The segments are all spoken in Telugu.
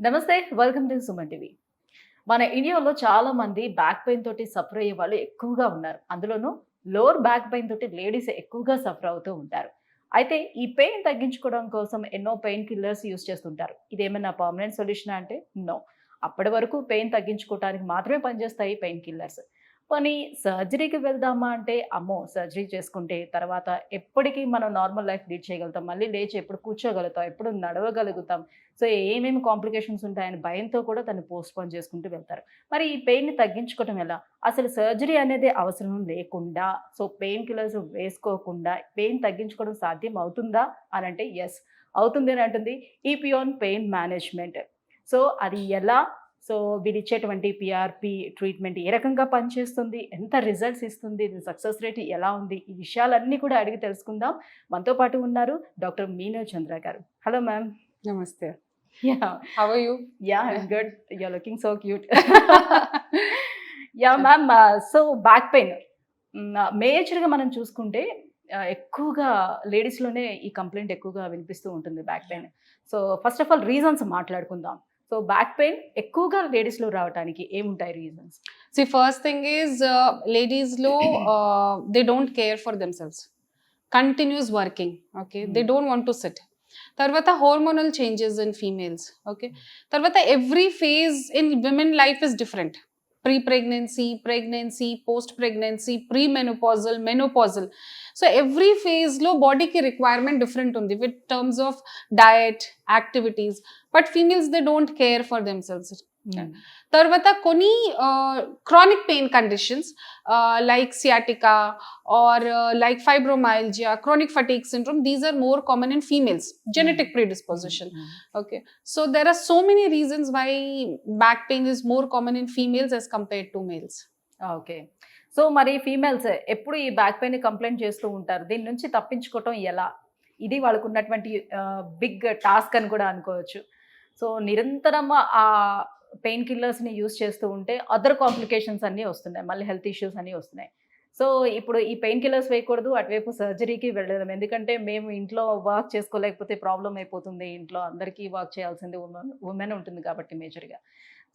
నమస్తే. Welcome to Suman TV. మన ఇండియాలో చాలా మంది బ్యాక్ పెయిన్ తోటి సఫర్ అయ్యే వాళ్ళు ఎక్కువగా ఉన్నారు. అందులోనూ లోవర్ బ్యాక్ పెయిన్ తోటి లేడీస్ ఎక్కువగా సఫర్ అవుతూ ఉంటారు. అయితే ఈ పెయిన్ తగ్గించుకోవడం కోసం ఎన్నో పెయిన్ కిల్లర్స్ యూజ్ చేస్తుంటారు. ఇదేమన్నా పర్మనెంట్ సొల్యూషనా అంటే నో. అప్పటి వరకు పెయిన్ తగ్గించుకోవడానికి మాత్రమే పనిచేస్తాయి పెయిన్ కిల్లర్స్. పోనీ సర్జరీకి వెళ్దామా అంటే అమ్మో! సర్జరీ చేసుకుంటే తర్వాత ఎప్పటికి మనం నార్మల్ లైఫ్ లీడ్ చేయగలుగుతాం. మళ్ళీ లేచి ఎప్పుడు కూర్చోగలుగుతాం, ఎప్పుడు నడవగలుగుతాం. సో, ఏమేమి కాంప్లికేషన్స్ ఉంటాయని భయంతో కూడా దాన్ని పోస్ట్‌పోన్ చేసుకుంటూ వెళ్తారు. మరి ఈ పెయిన్‌ని తగ్గించుకోవటం ఎలా? అసలు సర్జరీ అనేది అవసరం లేకుండా, సో, పెయిన్ కిల్లర్స్ వేసుకోకుండా పెయిన్ తగ్గించుకోవడం సాధ్యం అవుతుందా? అనంటే యెస్. అవుతుంది అని అంటుంది ఈపియాన్ పెయిన్ మేనేజ్‌మెంట్. సో, అది ఎలా? సో, వీళ్ళిచ్చేటువంటి పీఆర్‌పీ ట్రీట్మెంట్ ఏ రకంగా పనిచేస్తుంది? ఎంత రిజల్ట్స్ ఇస్తుంది? దీని సక్సెస్ రేట్ ఎలా ఉంది? ఈ విషయాలన్నీ కూడా అడిగి తెలుసుకుందాం. మనతో పాటు ఉన్నారు డాక్టర్ మీనా చంద్ర గారు. Hello ma'am. Namaste. Yeah! How are you? Yeah! I'm good. You are looking so cute. Yeah! Ma'am. So, back pain మేజర్‌గా మనం చూసుకుంటే ఎక్కువగా లేడీస్‌లోనే ఈ కంప్లెయింట్ ఎక్కువగా వినిపిస్తూ ఉంటుంది back pain. So, first of all reasons మాట్లాడుకుందాం. సో, బ్యాక్ పెయిన్ ఎక్కువగా లేడీస్‌లో రావటానికి ఏముంటాయి reasons? See, first thing is ladies low, they don't care for themselves. Continuous working, okay? They don't want to sit. తర్వాత hormonal changes in females, okay? తర్వాత every phase in women life is different. Pre-pregnancy, pregnancy, post-pregnancy, premenopausal, menopausal. So every phase లో బాడీకి రిక్వైర్మెంట్ డిఫరెంట్ ఉంది with terms of diet activities. But females they don't care for themselves. తర్వాత కొన్ని chronic pain conditions like sciatica or like fibromyalgia, chronic fatigue syndrome, these are more common in females, genetic predisposition. Okay, so there are so many reasons why back pain is more common in females as compared to males. Okay. So, మరి ఫీమేల్స్ ఎప్పుడు ఈ బ్యాక్ పెయిన్‌ని కంప్లెయింట్ చేస్తూ ఉంటారు. దీని నుంచి తప్పించుకోవటం ఎలా? ఇది వాళ్ళకున్నటువంటి బిగ్ టాస్క్ అని కూడా అనుకోవచ్చు. సో, నిరంతరం పెయిన్ కిల్లర్స్‌ని యూజ్ చేస్తూ ఉంటే అదర్ కాంప్లికేషన్స్ అన్నీ వస్తున్నాయి. మళ్ళీ హెల్త్ ఇష్యూస్ అన్నీ వస్తున్నాయి. సో, ఇప్పుడు ఈ పెయిన్ కిల్లర్స్ వేయకూడదు. అటువైపు సర్జరీకి వెళ్ళలేం. ఎందుకంటే మేము ఇంట్లో వర్క్ చేసుకోలేకపోతే ప్రాబ్లమ్ అయిపోతుంది. ఇంట్లో అందరికీ వర్క్ చేయాల్సింది వుమెన్ ఉంటుంది కాబట్టి మేజర్‌గా.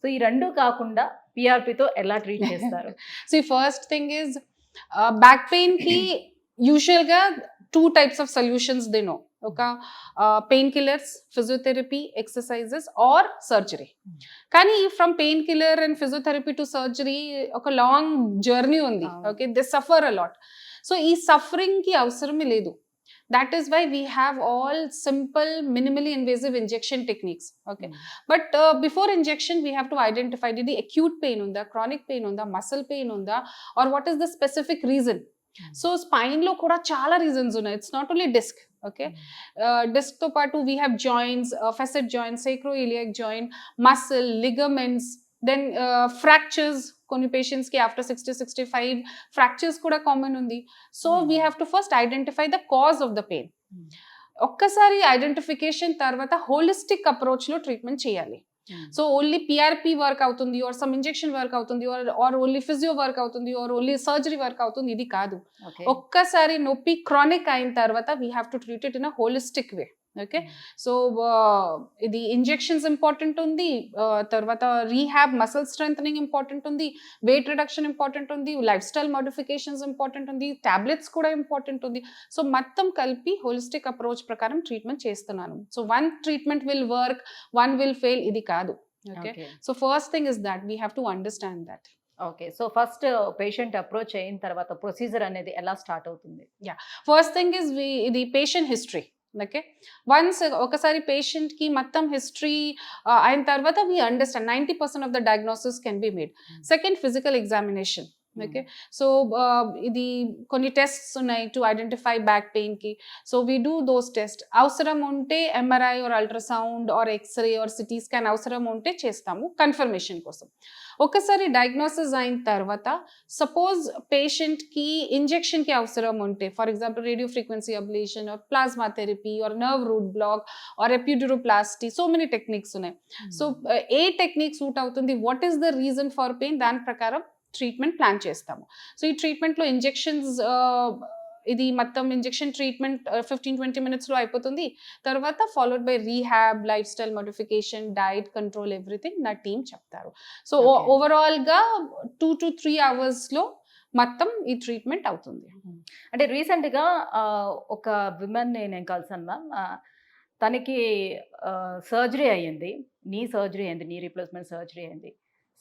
సో, ఈ 2 కాకుండా పీఆర్‌పీతో ఎలా ట్రీట్ చేస్తారు? See, first thing is back pain ki usual ga two types of solutions they know. Okay, painkillers, physiotherapy, exercises or surgery. కానీ from pain killer and physiotherapy to surgery ఒక లాంగ్ జర్నీ ఉంది. Okay, they suffer a lot. So ఈ సఫరింగ్ కి అవసరమే లేదు. That is why we have all simple minimally invasive injection techniques. Okay, but before injection we have to identify the acute pain unda, chronic pain unda, muscle pain unda, or what is the specific reason. So spine lo kuda chaala reasons unnai. It's not only disc. Okay, disc to paatu we have joints, facet joint, sacroiliac joint, muscle, ligaments, then fractures. కొన్ని పేషెంట్స్ కి ఆఫ్టర్ 60-65 ఫ్రాక్చర్స్ కూడా కామన్ ఉంది. So we have to first identify the cause of the pain. ఒక్కసారి ఐడెంటిఫికేషన్ తర్వాత హోలిస్టిక్ అప్రోచ్ లో ట్రీట్మెంట్ చేయాలి. సో ఓన్లీ పిఆర్పి వర్క్ అవుతుంది ఆర్ సమ్ ఇంజెక్షన్ వర్క్ అవుతుంది ఆర్ ఓన్లీ ఫిజియో వర్క్ అవుతుంది ఆర్ ఓన్లీ సర్జరీ వర్క్ అవుతుంది, ఇది కాదు. ఒక్కసారి నొప్పి క్రానిక్ అయిన తర్వాత we have to treat it in a holistic way. Okay, so ఇది ఇంజెక్షన్స్ ఇంపార్టెంట్ ఉంది, తర్వాత రీహాబ్ మసిల్ స్ట్రెంథనింగ్ ఇంపార్టెంట్ ఉంది, వెయిట్ రిడక్షన్ ఇంపార్టెంట్ ఉంది, లైఫ్ స్టైల్ మోడిఫికేషన్స్ ఇంపార్టెంట్ ఉంది, టాబ్లెట్స్ కూడా ఇంపార్టెంట్ ఉంది. సో మొత్తం కలిపి హోలిస్టిక్ అప్రోచ్ ప్రకారం ట్రీట్మెంట్ చేస్తున్నాను. So one treatment will work, one will fail, ఇది కాదు. Okay, so first thing is that we have to understand that. Okay, so first patient approach అయిన తర్వాత ప్రొసీజర్ అనేది ఎలా స్టార్ట్ అవుతుంది? యా, ఫస్ట్ థింగ్ ఇస్ ఇది పేషెంట్ హిస్టరీ. ఓకే, వన్స్ ఒకసారి పేషెంట్ కి మొత్తం హిస్టరీ అయిన తర్వాత we understand 90% of the diagnosis can be made. Second, physical examination. Okay, so ఇది కొన్ని టెస్ట్స్ ఉన్నాయి టు ఐడెంటిఫై బ్యాక్ పెయిన్ కి. So we do those test. అవసరం ఉంటే MRI or ultrasound or x-ray or CT scan అవసరం ఉంటే చేస్తాము కన్ఫర్మేషన్ కోసం. ఒకసారి డయాగ్నోసిస్ అయిన తర్వాత సపోజ్ పేషెంట్ కి ఇంజెక్షన్ కి అవసరం ఉంటే, for example radio frequency ablation or plasma therapy or nerve root block or epiduroplasty, so many techniques ఉన్నాయి. సో ఏ టెక్నిక్ సూట్ అవుతుంది, what is the reason for pain, దాని ప్రకారం ట్రీట్మెంట్ ప్లాన్ చేస్తాము. సో ఈ ట్రీట్మెంట్లో ఇంజెక్షన్స్ ఇది మొత్తం ఇంజెక్షన్ ట్రీట్మెంట్ 15-20 minutes-లో అయిపోతుంది. తర్వాత followed by rehab, life style modification, diet control, everything నా టీమ్ చెప్తారు. So Okay. ఓవరాల్గా 2 to 3 hours-లో మొత్తం ఈ ట్రీట్మెంట్ అవుతుంది. అంటే రీసెంట్గా ఒక విమెన్ నేను కలిసాను మ్యామ్. తనకి సర్జరీ అయ్యింది, నీ రీప్లేస్మెంట్ సర్జరీ అయింది.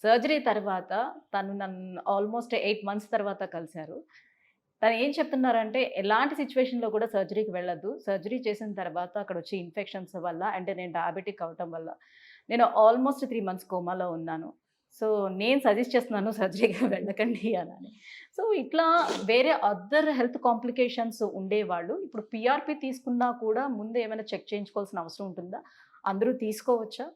సర్జరీ తర్వాత తను నన్ను ఆల్మోస్ట్ 8 months తర్వాత కలిశారు. తను ఏం చెప్తున్నారంటే ఎలాంటి సిచ్యువేషన్లో కూడా సర్జరీకి వెళ్ళొద్దు, సర్జరీ చేసిన తర్వాత అక్కడ వచ్చే ఇన్ఫెక్షన్స్ వల్ల, అంటే నేను డయాబెటిక్ అవటం వల్ల నేను ఆల్మోస్ట్ 3 months కోమాలో ఉన్నాను. సో నేను సజెస్ట్ చేస్తున్నాను సర్జరీకి వెళ్ళకండి అని. సో ఇట్లా వేరే అదర్ హెల్త్ కాంప్లికేషన్స్ ఉండేవాళ్ళు ఇప్పుడు పిఆర్పి తీసుకున్నా కూడా ముందు ఏమైనా చెక్ చేయించుకోవాల్సిన అవసరం ఉంటుందా? అందరూ తీసుకోవచ్చా?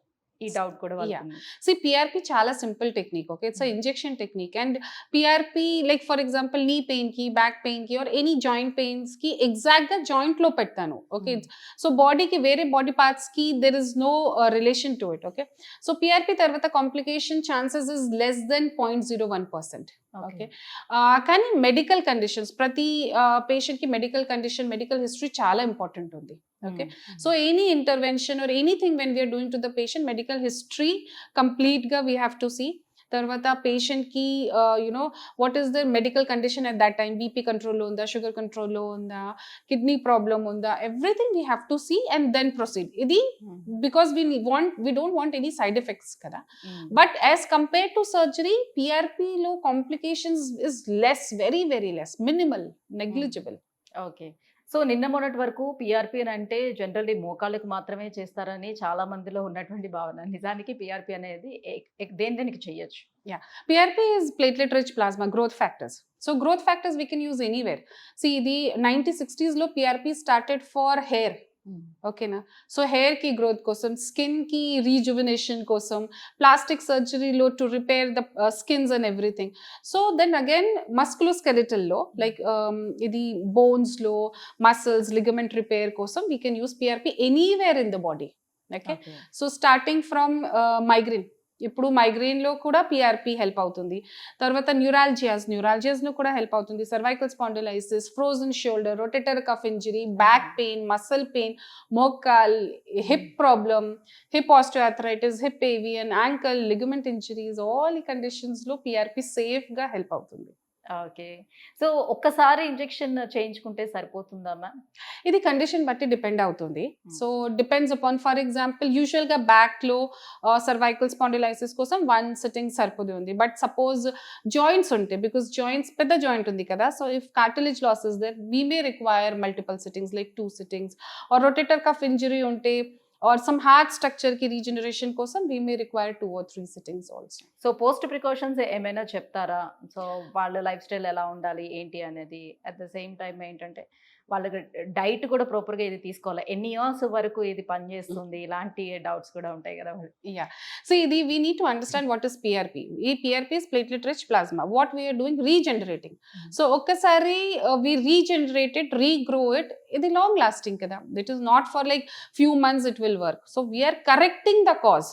ఈ డౌట్ కూడా Yeah. వాళ్ళకుంది. See, PRP చాలా simple technique. Okay, it's injection technique. And PRP like for example knee pain కి, బ్యాక్ పెయిన్ కి ఆర్ ఎనీ జాయింట్ పెయిన్స్ కి ఎగ్జాక్ట్ గా జాయింట్ లో పెడతాను. ఓకే, సో బాడీకి వేరే బాడీ పార్ట్స్ కి there is no relation to it. Okay, so PRP తర్వాత complication chances is less than 0.01%. Okay, కానీ మెడికల్ కండిషన్స్ ప్రతి పేషెంట్ కి మెడికల్ కండిషన్, మెడికల్ హిస్టరీ చాలా ఇంపార్టెంట్ ఉంది. Okay, so any intervention or anything when we are doing to the patient, medical history complete ga we have to see. Tarvata patient ki what is the medical condition at that time, BP control lo unda, sugar control lo unda, kidney problem unda, everything we have to see and then proceed. Idi because we don't want any side effects kada. But as compared to surgery, PRP lo complications is less, very very less, minimal, negligible. Okay, so నిన్న మొన్నటి వరకు పిఆర్పి అని అంటే జనరల్లీ మోకాళ్ళకి మాత్రమే చేస్తారని చాలా మందిలో ఉన్నటువంటి భావన. నిజానికి పిఆర్పి అనేది దేనికి చేయొచ్చు? PRP is platelet rich plasma growth factors. So growth factors we can use anywhere. See, the 1960s lo PRP started for hair. ఓకేనా, సో హెయిర్ కి గ్రోత్ కోసం, స్కిన్ కి రీజువినేషన్ కోసం, ప్లాస్టిక్ సర్జరీలో to repair the skins and everything. So then again musculoskeletal లో లైక్ ఇది బోన్స్ లో మసిల్స్, లిగమెంట్ రిపేర్ కోసం we can use PRP anywhere in the body. Okay, so starting from migraine, ఇప్పుడు మైగ్రేన్ లో కూడా పిఆర్పి హెల్ప్ అవుతుంది. తర్వాత న్యూరాలజియాస్ లో కూడా హెల్ప్ అవుతుంది. Cervical spondylosis, frozen shoulder, rotator cuff injury, back pain, muscle pain, మోకాల్, hip problem, hip osteoarthritis, hip AVN, ankle, ligament injuries, all ఈ కండిషన్స్ లో పిఆర్పి సేఫ్ గా హెల్ప్ అవుతుంది. ఓకే, సో ఒక్కసారి ఇంజెక్షన్ చేయించుకుంటే సరిపోతుందా మ్యామ్? ఇది కండిషన్ బట్టి డిపెండ్ అవుతుంది. So depends upon, for example usual గా బ్యాక్ లో సర్వైకల్ స్పాండిలైసిస్ కోసం 1 sitting సరిపోతుంది. బట్ సపోజ్ జాయింట్స్ ఉంటే, బికాస్ జాయింట్స్ పెద్ద జాయింట్ ఉంది కదా, so if cartilage loss is there we may require multiple sittings like 2 sittings. Or rotator cuff injury ఉంటే or some heart structure ki regeneration kosam we may require 2 or 3 sittings also. So post precautions ఏమైనా చెప్తారా? సో వాళ్ళ లైఫ్ స్టైల్ ఎలా ఉండాలి ఏంటి అనేది, అట్ ద సేమ్ టైం ఏంటంటే వాళ్ళకి డైట్ కూడా ప్రాపర్గా ఇది తీసుకోవాలి, ఎన్ని ఇయర్స్ వరకు ఇది పనిచేస్తుంది, ఇలాంటి డౌట్స్ కూడా ఉంటాయి కదా. Yeah, so we need to understand what is PRP. PRP is platelet rich plasma. What we are doing, regenerating. So okkasari we regenerate it, regrow it, ఇది long lasting kada. It is not for like few months it will work. So we are correcting the cause.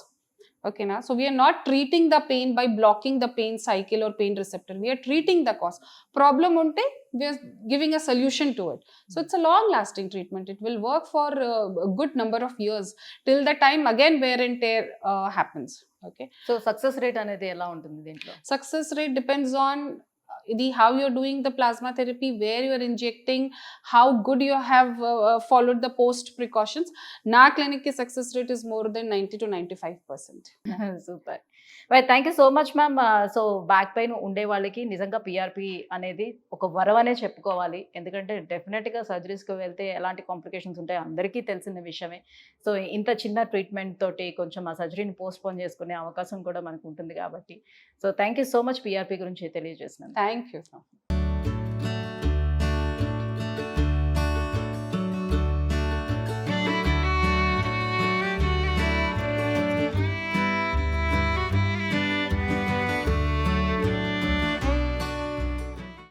Okay, na? So we are not treating the pain by blocking the pain cycle or pain receptor. We are treating the cause. Problem unte we are giving a solution to it. So it's a long lasting treatment. It will work for a good number of years till the time again wear and tear happens. Okay, so success rate అనేది ఎలా ఉంటుంది దీంట్లో? success rate depends on how you're doing the plasma therapy, where you are injecting, how good you have followed the post precautions. Na clinic ki success rate is more than 90 to 95%. Super, thank you so much ma'am. So back pain ఉండే వాళ్ళకి నిజంగా పిఆర్పి అనేది ఒక వరం అనే చెప్పుకోవాలి. ఎందుకంటే డెఫినెట్గా సర్జరీస్కి వెళ్తే ఎలాంటి కాంప్లికేషన్స్ ఉంటాయో అందరికీ తెలిసిన విషయమే. సో ఇంత చిన్న ట్రీట్మెంట్ తోటి కొంచెం ఆ సర్జరీని పోస్ట్పోన్ చేసుకునే అవకాశం కూడా మనకు ఉంటుంది కాబట్టి. So thank you so much PRP గురించి తెలియజేసినందుకు. Thank you.